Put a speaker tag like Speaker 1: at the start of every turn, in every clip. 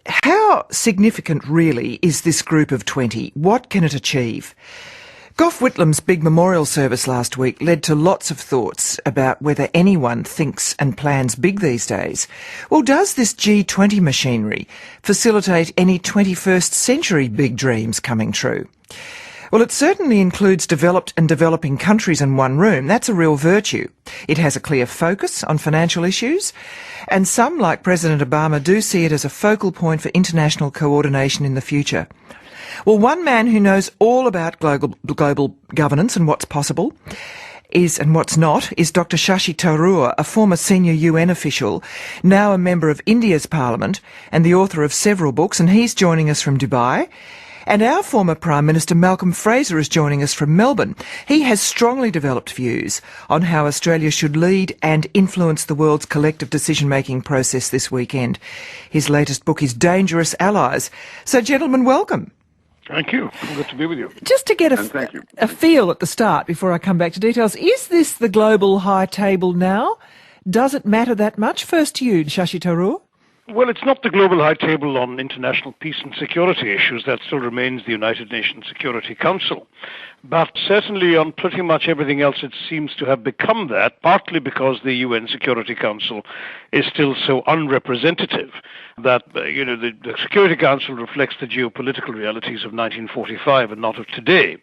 Speaker 1: how significant really is this group of 20? What can it achieve? Gough Whitlam's big memorial service last week led to lots of thoughts about whether anyone thinks and plans big these days. Well, does this G20 machinery facilitate any 21st century big dreams coming true? Well, it certainly includes developed and developing countries in one room. That's a real virtue. It has a clear focus on financial issues, and some, like President Obama, do see it as a focal point for international coordination in the future. Well, one man who knows all about global governance and what's possible and what's not is Dr Shashi Tharoor, a former senior UN official, now a member of India's parliament and the author of several books, and he's joining us from Dubai. And our former Prime Minister Malcolm Fraser is joining us from Melbourne. He has strongly developed views on how Australia should lead and influence the world's collective decision-making process this weekend. His latest book is Dangerous Allies. So, gentlemen, welcome.
Speaker 2: Thank you. Good to be with you.
Speaker 1: Just to get a feel at the start before I come back to details, is this the global high table now? Does it matter that much? First to you, Shashi Tharoor.
Speaker 2: Well, it's not the global high table on international peace and security issues. That still remains the United Nations Security Council. But certainly on pretty much everything else it seems to have become that, partly because the UN Security Council is still so unrepresentative that, the Security Council reflects the geopolitical realities of 1945 and not of today.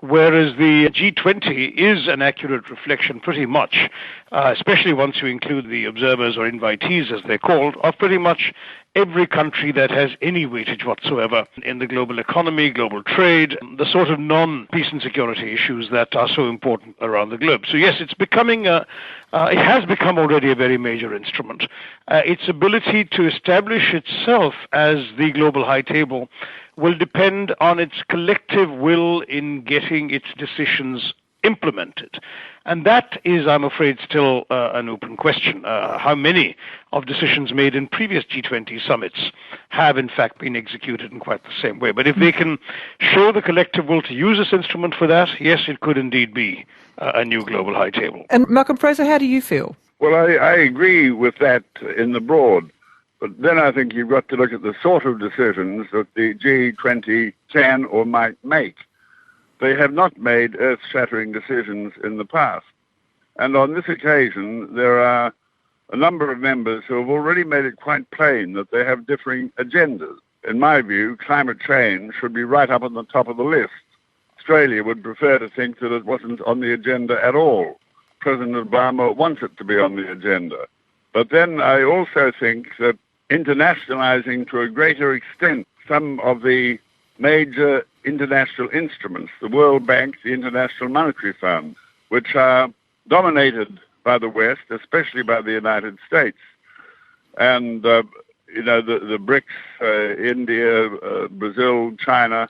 Speaker 2: Whereas the G20 is an accurate reflection pretty much, especially once you include the observers or invitees as they're called, of pretty much every country that has any weightage whatsoever in the global economy, global trade, the sort of non-peace and security issues that are so important around the globe. So yes, it's becoming it has become already a very major instrument. Its ability to establish itself as the global high table will depend on its collective will in getting its decisions implemented. And that is, I'm afraid, still an open question. How many of decisions made in previous G20 summits have in fact been executed in quite the same way? But if they can show the collective will to use this instrument for that, yes, it could indeed be a new global high table.
Speaker 1: And Malcolm Fraser, how do you feel?
Speaker 3: Well, I agree with that in the broad. But then I think you've got to look at the sort of decisions that the G20 can or might make. They have not made earth-shattering decisions in the past. And on this occasion, there are a number of members who have already made it quite plain that they have differing agendas. In my view, climate change should be right up on the top of the list. Australia would prefer to think that it wasn't on the agenda at all. President Obama wants it to be on the agenda. But then I also think that internationalizing to a greater extent some of the major international instruments, the World Bank, the International Monetary Fund, which are dominated by the West, especially by the United States. And, the BRICS, India, Brazil, China,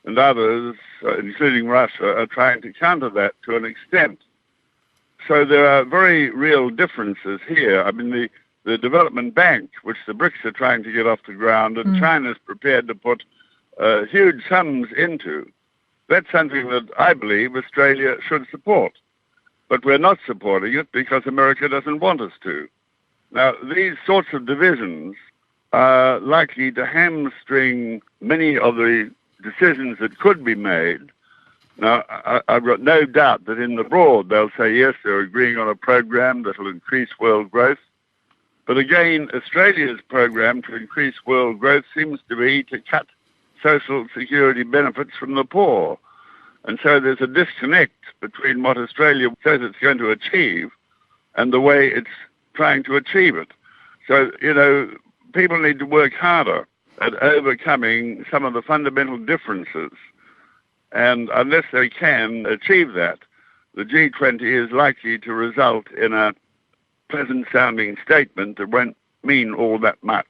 Speaker 3: and others, including Russia, are trying to counter that to an extent. So there are very real differences here. I mean, the Development Bank, which the BRICS are trying to get off the ground, and China's prepared to put huge sums into. That's something that I believe Australia should support. But we're not supporting it because America doesn't want us to. Now, these sorts of divisions are likely to hamstring many of the decisions that could be made. Now, I've got no doubt that in the broad they'll say, yes, they're agreeing on a program that will increase world growth. But again, Australia's program to increase world growth seems to be to cut social security benefits from the poor. And so there's a disconnect between what Australia says it's going to achieve and the way it's trying to achieve it. So, people need to work harder at overcoming some of the fundamental differences. And unless they can achieve that, the G20 is likely to result in a pleasant-sounding statement that won't mean all that much.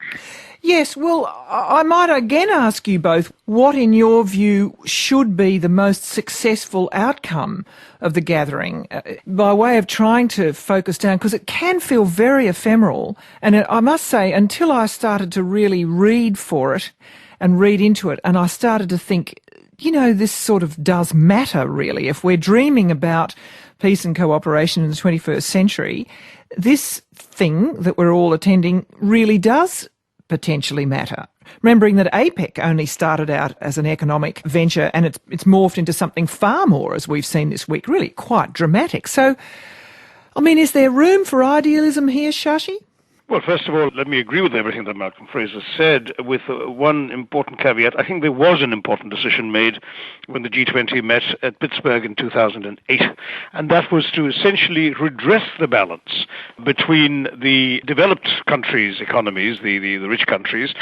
Speaker 1: Yes, well, I might again ask you both, what in your view should be the most successful outcome of the gathering, by way of trying to focus down, because it can feel very ephemeral, and I must say, until I started to really read for it and read into it, and I started to think, this sort of does matter, really. If we're dreaming about peace and cooperation in the 21st century, this thing that we're all attending really does potentially matter? Remembering that APEC only started out as an economic venture and it's morphed into something far more, as we've seen this week, really quite dramatic. So, I mean, is there room for idealism here, Shashi?
Speaker 2: Well, first of all, let me agree with everything that Malcolm Fraser said, with one important caveat. I think there was an important decision made when the G20 met at Pittsburgh in 2008, and that was to essentially redress the balance between the developed countries' economies, the rich countries,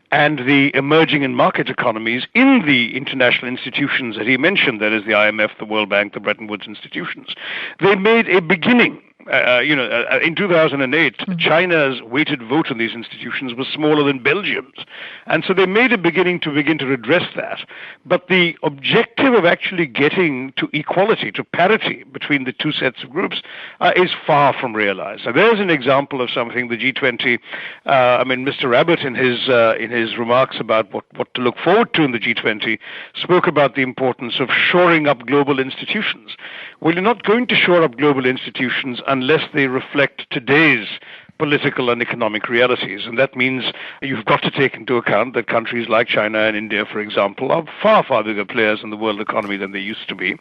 Speaker 2: and the emerging and market economies in the international institutions that he mentioned, that is the IMF, the World Bank, the Bretton Woods institutions. They made a beginning. In 2008, China's weighted vote in these institutions was smaller than Belgium's. And so they made a beginning to redress that. But the objective of actually getting to equality, to parity between the two sets of groups is far from realized. So there's an example of something the G20, Mr. Abbott in his remarks about what to look forward to in the G20 spoke about the importance of shoring up global institutions. Well, you're not going to shore up global institutions unless they reflect today's political and economic realities. And that means you've got to take into account that countries like China and India, for example, are far, far bigger players in the world economy than they used to be.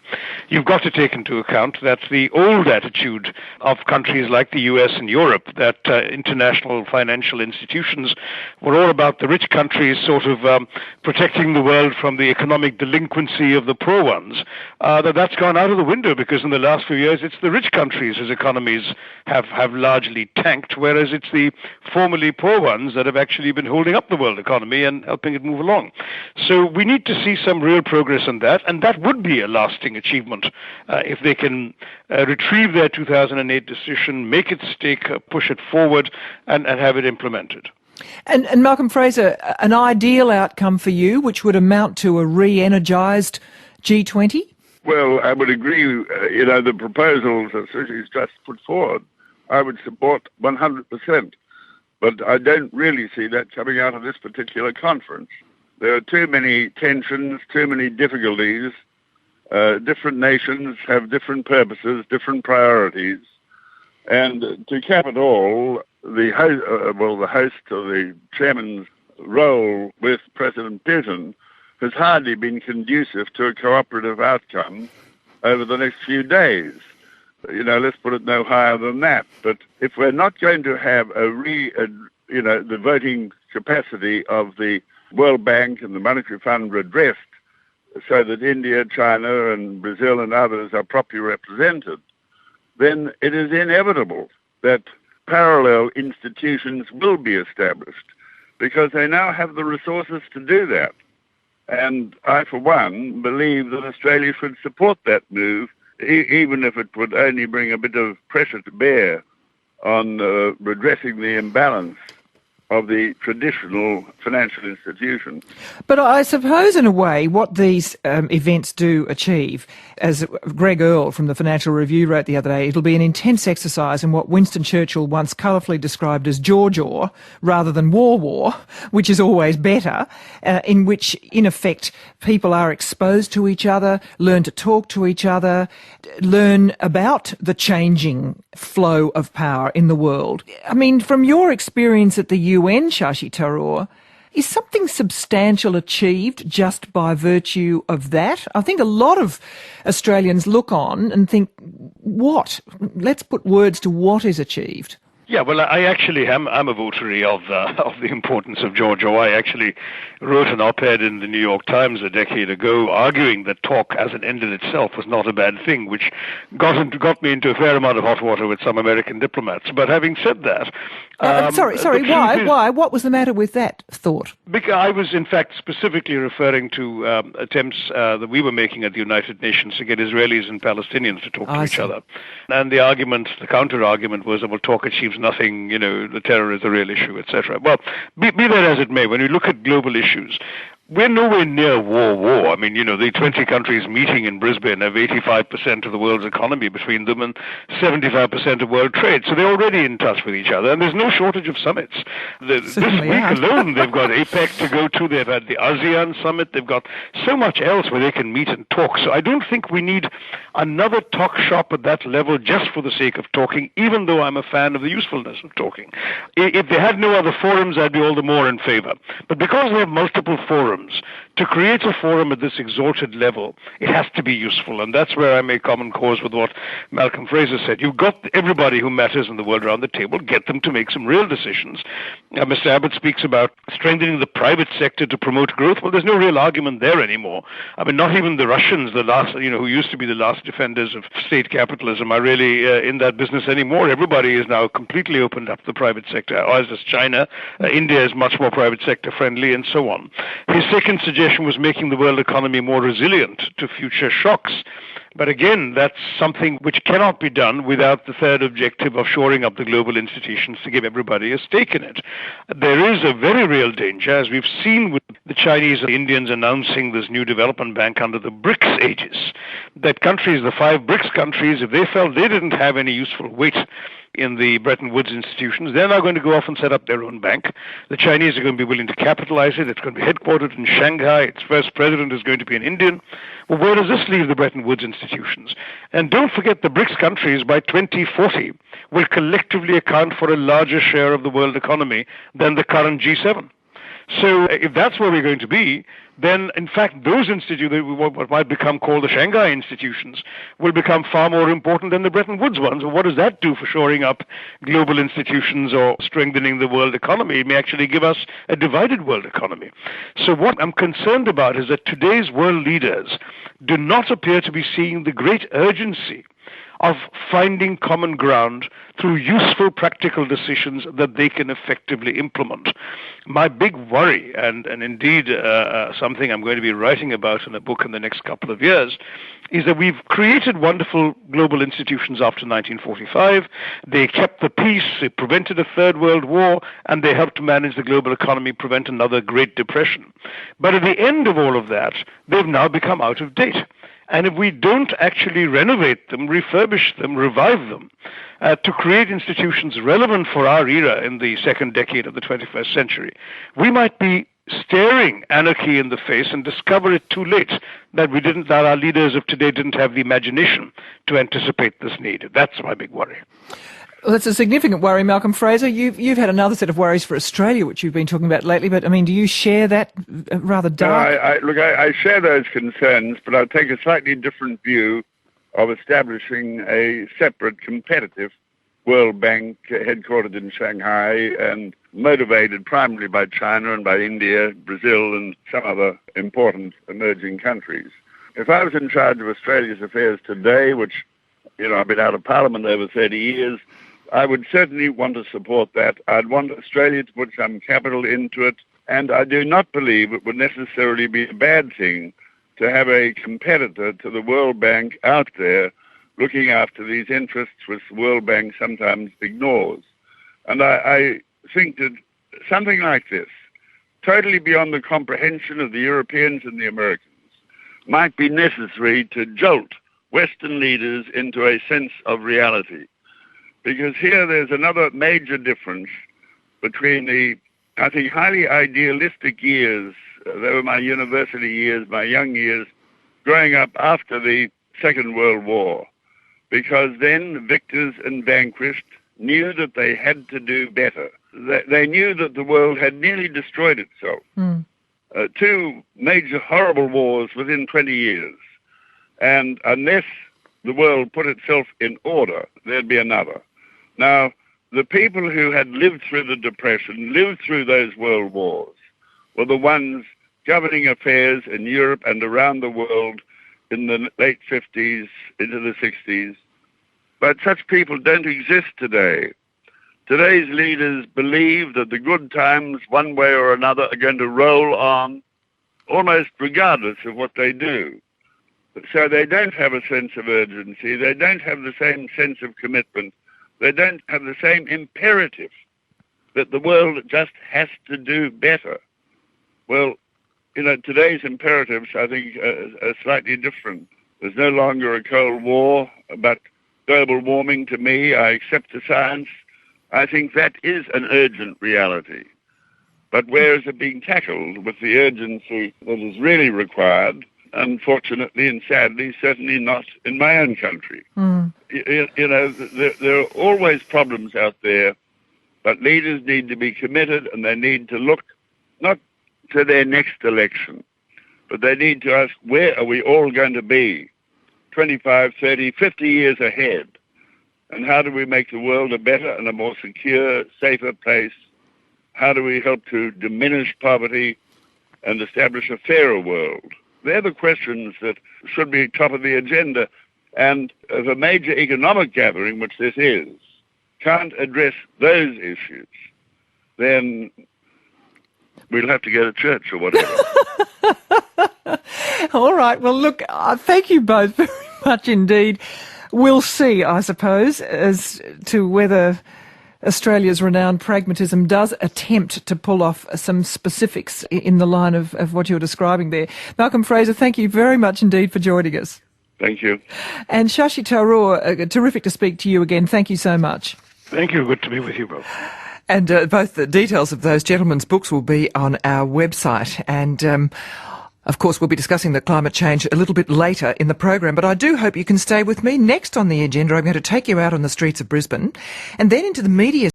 Speaker 2: You've got to take into account that the old attitude of countries like the US and Europe, that international financial institutions were all about the rich countries sort of protecting the world from the economic delinquency of the poor ones, that's gone out of the window, because in the last few years it's the rich countries whose economies have largely tanked, whereas it's the formerly poor ones that have actually been holding up the world economy and helping it move along. So we need to see some real progress on that, and that would be a lasting achievement if they can retrieve their 2008 decision, make it stick, push it forward, and have it implemented.
Speaker 1: And Malcolm Fraser, an ideal outcome for you, which would amount to a re-energised G20?
Speaker 3: Well, I would agree. The proposals that Sushi's just put forward, I would support 100%. But I don't really see that coming out of this particular conference. There are too many tensions, too many difficulties. Different nations have different purposes, different priorities. And to cap it all, the host or the chairman's role with President Putin has hardly been conducive to a cooperative outcome over the next few days. Let's put it no higher than that. But if we're not going to have the voting capacity of the World Bank and the Monetary Fund redressed so that India, China and Brazil and others are properly represented, then it is inevitable that parallel institutions will be established, because they now have the resources to do that. And I, for one, believe that Australia should support that move, even if it would only bring a bit of pressure to bear on redressing the imbalance of the traditional financial institution.
Speaker 1: But I suppose, in a way, what these events do achieve, as Greg Earle from the Financial Review wrote the other day, it'll be an intense exercise in what Winston Churchill once colourfully described as jaw rather than war, which is always better, in which, in effect, people are exposed to each other, learn to talk to each other, learn about the changing flow of power in the world. I mean, from your experience at the UN, Shashi Tharoor, is something substantial achieved just by virtue of that? I think a lot of Australians look on and think, what? Let's put words to what is achieved.
Speaker 2: Yeah, well, I actually am a votary of the importance of jaw. I actually wrote an op-ed in the New York Times a decade ago arguing that talk as an end in itself was not a bad thing, which got me into a fair amount of hot water with some American diplomats. But having said that...
Speaker 1: Why? What was the matter with that thought?
Speaker 2: Because I was, in fact, specifically referring to attempts that we were making at the United Nations to get Israelis and Palestinians to talk to each other. And the counter-argument was, well, talk achieves nothing, the terror is a real issue, etc. Well, be that as it may, when you look at global issues, We're nowhere near war. I mean, the 20 countries meeting in Brisbane have 85% of the world's economy between them and 75% of world trade. So they're already in touch with each other, and there's no shortage of summits. This week alone, they've got APEC to go to. They've had the ASEAN summit. They've got so much else where they can meet and talk. So I don't think we need another talk shop at that level just for the sake of talking, even though I'm a fan of the usefulness of talking. If they had no other forums, I'd be all the more in favor. But because they have multiple forums, to create a forum at this exalted level, it has to be useful, and that's where I make common cause with what Malcolm Fraser said. You've got everybody who matters in the world around the table, get them to make some real decisions. Mr. Abbott speaks about strengthening the private sector to promote growth. Well, there's no real argument there anymore. I mean, not even the Russians, who used to be the last defenders of state capitalism, are really in that business anymore. Everybody is now completely opened up to the private sector, as is China. India is much more private sector friendly, and so on. His second suggestion was making the world economy more resilient to future shocks. But again, that's something which cannot be done without the third objective of shoring up the global institutions to give everybody a stake in it. There is a very real danger, as we've seen with the Chinese and the Indians announcing this new development bank under the BRICS aegis, that countries, the 5 BRICS countries, if they felt they didn't have any useful weight in the Bretton Woods institutions, they're now going to go off and set up their own bank. The Chinese are going to be willing to capitalize it. It's going to be headquartered in Shanghai. Its first president is going to be an Indian. Well, where does this leave the Bretton Woods institutions? And don't forget, the BRICS countries by 2040 will collectively account for a larger share of the world economy than the current G7. So if that's where we're going to be, then in fact those institutions, what might become called the Shanghai institutions, will become far more important than the Bretton Woods ones. Well, what does that do for shoring up global institutions or strengthening the world economy? It may actually give us a divided world economy. So what I'm concerned about is that today's world leaders do not appear to be seeing the great urgency of finding common ground through useful practical decisions that they can effectively implement. My big worry, and indeed something I'm going to be writing about in a book in the next couple of years, is that we've created wonderful global institutions after 1945. They kept the peace, they prevented a third world war, and they helped to manage the global economy, prevent another Great Depression. But at the end of all of that, they've now become out of date. And if we don't actually renovate them, refurbish them, revive them, to create institutions relevant for our era in the second decade of the 21st century, we might be staring anarchy in the face and discover it too late that our leaders of today didn't have the imagination to anticipate this need. That's my big worry.
Speaker 1: Well, that's a significant worry, Malcolm Fraser. You've had another set of worries for Australia, which you've been talking about lately, but I mean, do you share that rather dark?
Speaker 3: No, I share those concerns, but I take a slightly different view of establishing a separate competitive World Bank headquartered in Shanghai and motivated primarily by China and by India, Brazil and some other important emerging countries. If I was in charge of Australia's affairs today, which, I've been out of Parliament over 30 years, I would certainly want to support that. I'd want Australia to put some capital into it, and I do not believe it would necessarily be a bad thing to have a competitor to the World Bank out there looking after these interests which the World Bank sometimes ignores. And I think that something like this, totally beyond the comprehension of the Europeans and the Americans, might be necessary to jolt Western leaders into a sense of reality. Because here there's another major difference between the, I think, highly idealistic years, they were my university years, my young years, growing up after the Second World War. Because then victors and vanquished knew that they had to do better. They knew that the world had nearly destroyed itself. 2 major horrible wars within 20 years. And unless the world put itself in order, there'd be another. Now, the people who had lived through the Depression, lived through those world wars, were the ones governing affairs in Europe and around the world in the late 50s into the 60s. But such people don't exist today. Today's leaders believe that the good times, one way or another, are going to roll on almost regardless of what they do. So they don't have a sense of urgency. They don't have the same sense of commitment. They don't have the same imperative that the world just has to do better. Well, Today's imperatives, I think, are slightly different. There's no longer a Cold War, but global warming, to me, I accept the science. I think that is an urgent reality. But where is it being tackled with the urgency that is really required? Unfortunately and sadly, certainly not in my own country. There are always problems out there, but leaders need to be committed, and they need to look not to their next election, but they need to ask, where are we all going to be 25, 30, 50 years ahead? And how do we make the world a better and a more secure, safer place? How do we help to diminish poverty and establish a fairer world? They're the questions that should be top of the agenda. And if a major economic gathering, which this is, can't address those issues, then we'll have to go to church or whatever.
Speaker 1: All right. Well, look, thank you both very much indeed. We'll see, I suppose, as to whether Australia's renowned pragmatism does attempt to pull off some specifics in the line of what you're describing there. Malcolm Fraser, thank you very much indeed for joining us.
Speaker 3: Thank you.
Speaker 1: And Shashi Tharoor, terrific to speak to you again. Thank you so much.
Speaker 2: Thank you. Good to be with you both.
Speaker 1: And both the details of those gentlemen's books will be on our website. And of course, we'll be discussing the climate change a little bit later in the program, but I do hope you can stay with me. Next on the agenda, I'm going to take you out on the streets of Brisbane and then into the media